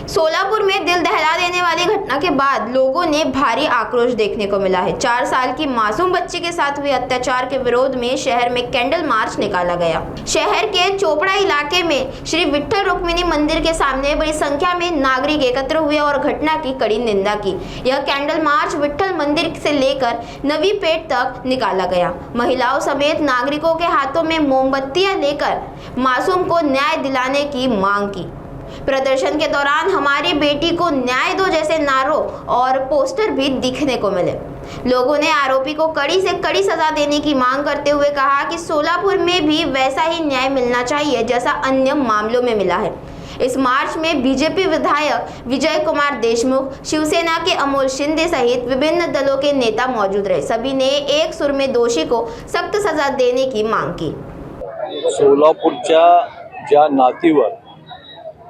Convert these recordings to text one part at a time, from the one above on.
सोलापुर में दिल दहला देने वाली घटना के बाद लोगों ने भारी आक्रोश देखने को मिला है। 4 साल की मासूम बच्ची के साथ हुए अत्याचार के विरोध में शहर में कैंडल मार्च निकाला गया। शहर के चोपड़ा इलाके में श्री विठल रुक्मिणी मंदिर के सामने बड़ी संख्या में नागरिक एकत्र हुए और घटना की कड़ी निंदा की। यह कैंडल मार्च विठल मंदिर से लेकर नवी पेट तक निकाला गया। महिलाओं समेत नागरिकों के हाथों में मोमबत्तियां लेकर मासूम को न्याय दिलाने की मांग की। प्रदर्शन के दौरान हमारी बेटी को न्याय दो जैसे नारों और पोस्टर भी दिखने को मिले। लोगों ने आरोपी को कड़ी से कड़ी सजा देने की मांग करते हुए कहा कि सोलापुर में भी वैसा ही न्याय मिलना चाहिए जैसा अन्य मामलों में मिला है। इस मार्च में बीजेपी विधायक विजय कुमार देशमुख, शिवसेना के अमोल शिंदे सहित विभिन्न दलों के नेता मौजूद रहे। सभी ने एक सुर में दोषी को सख्त सजा देने की मांग की। सोलापूरच्या ज्या नातीवर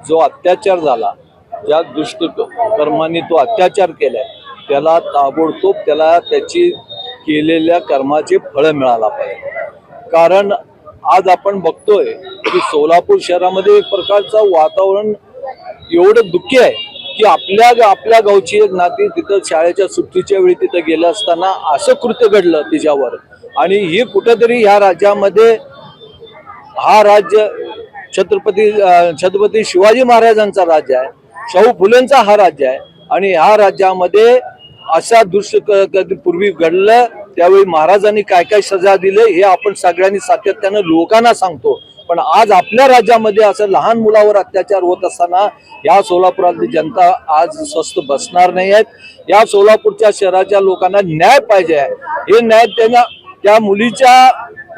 जो अत्याचार झाला, ज्या दुष्कर्माने तो अत्याचार केलाय, त्याला ताबडतोब त्याला त्याची केलेल्या कर्माचे फळ मिळाला पाहिजे। कारण आज आपण बघतोय की सोलापूर शहरामध्ये एक प्रकारचं वातावरण एवढं दुःखी आहे की आपल्या गावची एक नाती तिथं शाळेच्या सुट्टीच्या वेळी तिथं गेलं असताना असं कृत्य घडलं तिच्यावर। आणि हे कुठेतरी ह्या राज्यामध्ये हा राज्य छत्रपती शिवाजी महाराजांचा राज्य आहे, शाहू फुलेंचा हा राज्य आहे। आणि ह्या राज्यामध्ये अशा कधी पूर्वी घडलं त्यावेळी महाराजांनी काय काय सजा दिले हे आपण सगळ्यांनी सातत्याने लोकांना सांगतो। पण आज आपल्या राज्यामध्ये असं लहान मुलावर अत्याचार होत असताना या सोलापुरातली जनता आज स्वस्थ बसणार नाही आहेत। या सोलापूरच्या शहराच्या लोकांना न्याय पाहिजे आहे। हे न्याय त्या मुलीच्या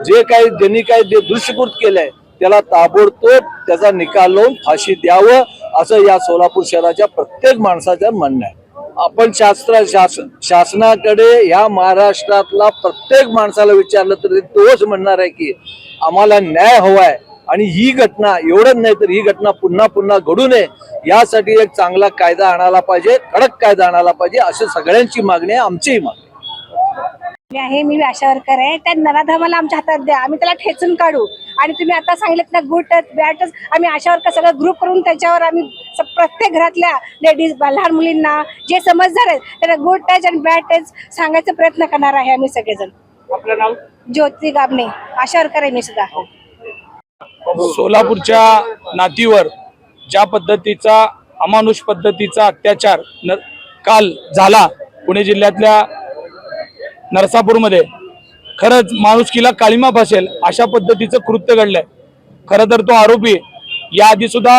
ज्यांनी काही दुष्कृत केलंय त्याला ताबडतोब त्याचा निकाल लावून फाशी द्यावं असं या सोलापूर शहराच्या प्रत्येक माणसाचं म्हणणं आहे। आपण शासनाकडे या महाराष्ट्रातला प्रत्येक माणसाला विचारलं तरी तोच म्हणणार आहे की आम्हाला न्याय हवाय आणि ही घटना एवढंच नाही तर ही घटना पुन्हा पुन्हा घडू नये यासाठी एक चांगला कायदा आणायला पाहिजे, कडक कायदा आणायला पाहिजे अशी सगळ्यांची मागणी आहे, आमचीही मागणी आहे। मी आशा वर्कर आहे। त्या नराधमाला आमच्या हातात द्या, आम्ही त्याला ठेचून काढू। आणि तुम्ही आता सांगितलं ना गुड टच बॅड टच, आम्ही आशा वर्कर सगळं ग्रुप करून त्याच्यावर आम्ही प्रत्येक घरातल्या लेडीज लहान मुलींना जे समजदार आहेत त्यांना गुड टच आणि बॅड टच सांगायचा प्रयत्न करणार आहे आम्ही सगळेजण। आपलं नाव? ज्योती गाबणे, आशा वर्कर आहे मी सुद्धा। सोलापूरच्या नातीवर ज्या पद्धतीचा अमानुष पद्धतीचा अत्याचार काल झाला पुणे जिल्ह्यातल्या नरसापूरमध्ये, खरंच माणुसकीला काळिमा फासेल अशा पद्धतीचं कृत्य घडलंय। खरं तर तो आरोपी याआधी सुद्धा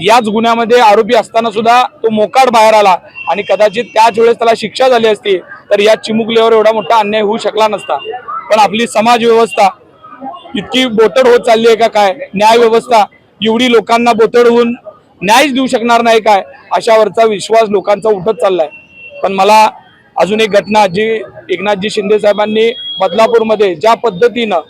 याच गुन्ह्यामध्ये आरोपी असताना सुद्धा तो मोकाट बाहेर आला आणि कदाचित त्याच वेळेस त्याला शिक्षा झाली असती तर या चिमुकलीवर एवढा मोठा अन्याय होऊ शकला नसता। पण आपली समाज व्यवस्था इतकी बोटड होत चालली आहे का काय, न्याय व्यवस्था एवढी लोकांना बोटड होऊन न्यायच देऊ शकणार नाही काय अशावरचा विश्वास लोकांचा उठत चाललाय। पण मला अजून एक घटना जी एकनाथजी शिंदे साहेबांनी बदलापूरमध्ये ज्या पद्धतीनं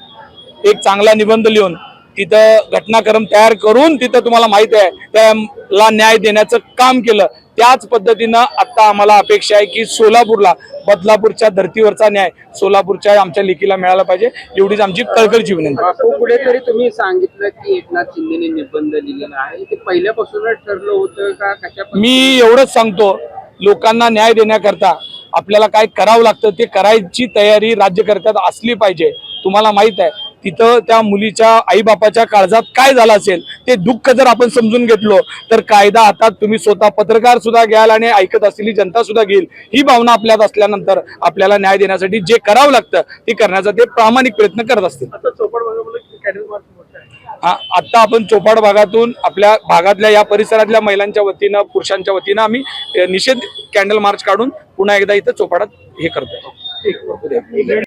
एक चांगला निबंध लिहून तिथं घटनाक्रम तयार करून तिथं तुम्हाला माहित आहे त्याला न्याय देण्याचं काम केलं, त्याच पद्धतीनं आता आम्हाला अपेक्षा आहे की सोलापूरला बदलापूरच्या धर्तीवरचा न्याय सोलापूरच्या आमच्या लेकीला मिळाला पाहिजे एवढीच आमची कळकळीची विनंती। कुठेतरी तुम्ही सांगितलं की एकनाथ शिंदेने निबंध लिहिलेला आहे, ते पहिल्यापासूनच ठरलं होतं का कशा? मी एवढंच सांगतो, लोकांना न्याय देण्याकरता आपल्याला काय करावं लागतं ते करायची तयारी राज्यकर्त्यात असली पाहिजे। तुम्हाला माहित आहे तिथं त्या मुलीच्या आईबापाच्या काळजात काय झालं असेल ते दुःख जर आपण समजून घेतलो तर कायदा हातात तुम्ही स्वतः पत्रकार सुद्धा घ्याल आणि ऐकत असलेली जनता सुद्धा घेईल। ही भावना आपल्यात असल्यानंतर आपल्याला न्याय देण्यासाठी जे करावं लागतं ते करण्याचा ते प्रामाणिक प्रयत्न करत असतील। आता आपण चोपाड भागातून आपल्या भागातल्या या परिसरातल्या महिलांच्या वतीनं पुरुषांच्या वतीनं आम्ही निषेध कॅन्डल मार्च काढून पुन्हा एकदा इथं चोपाडात हे करतोय।